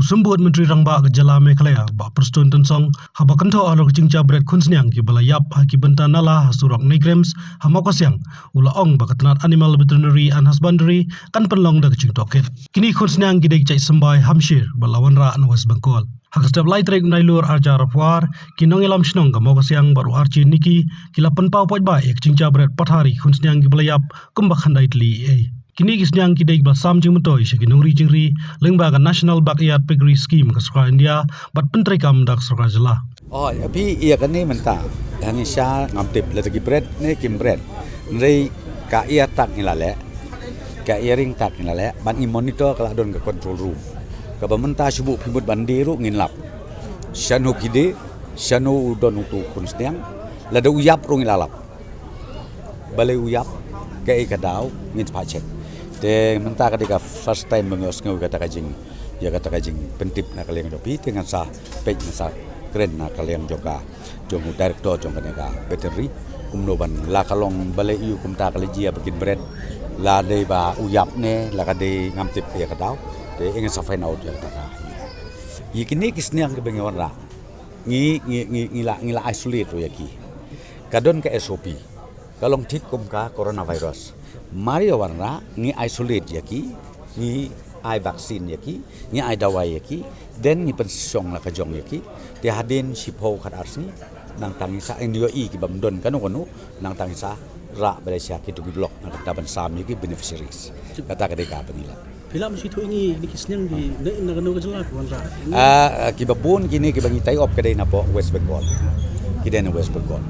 Usambut Menteri Rangba Gejala Meghalaya Ba Perston Tensong haba kanto alor jingja bret kunsnyang ki balayap ha ki benta nala surok negrems hamakosyang ula ong ba katanat animal veterinary and husbandry kan penlong da kecing toket kini kunsnyang ki dek cai sembai Hampshire balawan ra an West Bengal hakastep lai trek nailur arjar apwar kinong ilam shnong ga mokosyang baru archi niki kilapan pau poj ba ek jingja bret pathari kunsnyang ki balayap kumbak handai tli kini kisnyang kidai basam jing mentoi shagi nungri jingri lengba National Backyard Piggery Scheme ke Sekolah India bat penteri kam dak Sekolah Jela. Oh, tapi ia kan ni mentah. Yang Isya ngamtip lagi bread ni kim bread. Nri ka ia tak nilale. Ka ia ring tak nilale. Ban i monitor kalau don ke control room. Ka pemerintah sibuk pibut bandiru nginlap. Syanu kide, syanu don untuk kunstiang. Lada uyap rung ilalap. Balai uyap ka i kadau ngin pacek. De mentah ketika first time mengos ngau kata kajing ya kata kajing pentip nak kalian dopi dengan sah page sah keren nak kalian juga jong director jong kanega veterinary kumnoban la kalong balai yu kumta kali jia bikin bread la de ba uyap ne la kade ngamtip ya kadau de ingin sah find out ya kata yikini kisniang ke bengawan ra ngila isolate ro yaki kadon ke SOP kalong tik kumka coronavirus mari warna ni isolate yaki ni ai vaksin yaki ni ai dawai yaki then ni pensyong la kajong yaki ti hadin sipo khat arsni nang tangisa NUI ki bamdon kanu nang tangisa ra Malaysia ki tugi blok nang taban sam yaki beneficiaries kata kadeka penila bila mesti tu ini kisnyang di nak kanu kejelak wanra ki babun kini ki bangi tai op kadai na po West Bengal kiden West Bengal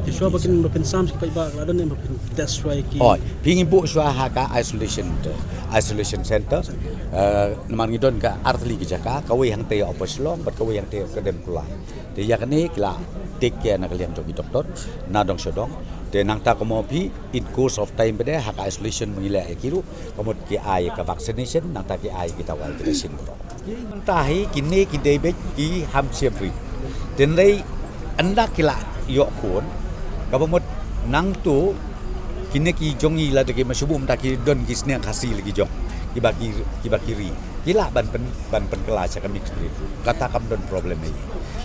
Iswa bakin sam si ba ladan yang bakin that's why ki oh pingin bu swa haka isolation center naman ngidon ka artli ki jaka kawe hang te oposlong bat kawe hang te kedem kulai de yak ni kila take care na kalian jogi doktor na dong sodong de nang ta komo pi in course of time bede haka isolation mengila kiru komot ki ai ka vaccination nang ta ki ai kita wal vaccination tahi kini ki debet ki Hampshire den rei anda kila yok pun kabamot nang tu kini ki jongi la deke masubum ta ki don kisnya kasih lagi jong kibakiri kila ban pen kelas kami seperti kata kam don problem ni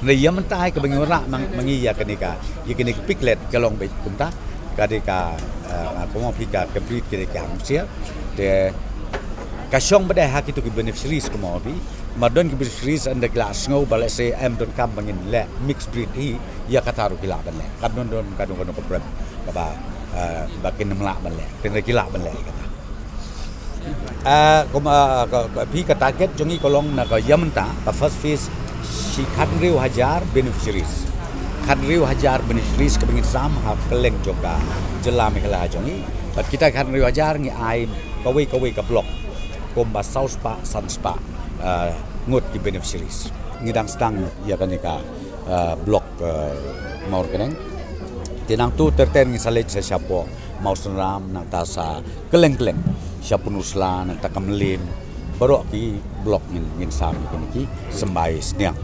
ne ya mentai ke bangora mangi ya kenika ya kini piklet kalong baik kunta kadeka komo pika complete kenika hamsia de kasyong bade hak itu ki beneficiaries komo bi madon ki beneficiaries anda kelas ngau balai se am don kam bangin le mixed breed hi ya kataru kila ban le kadon kadon problem kaba bakin melak ban le ten kila ban le kata pi ka target jongi kolong na ka yamta ka first phase si khanriu hajar beneficiaries beneficiaries ke bangin sam ha keleng joka Jela Meghalaya jongi kita khanriu hajar ngi ai kawe ka blok komba south pa sun spa ngut ki beneficiaries ngidang stang ya kanika blok maur keneng tinang tu terten ngi salet sa siapo mau senram nang tasa keleng siapun usla nang takamlim baru ki blok ngin sam ki sembai sniang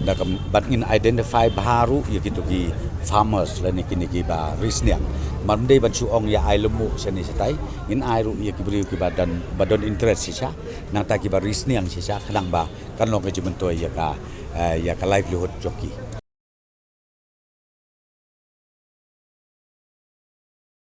dakam bat ngin identify baharu ya gitu ki farmers la niki ba risniang mandei ban suong ya ai lemu seni setai in ai ru ya kibri ki badan badon interest sisa nang ta ki ba risniang sisa kadang ba kan lo ke jumentoi ya ka livelihood joki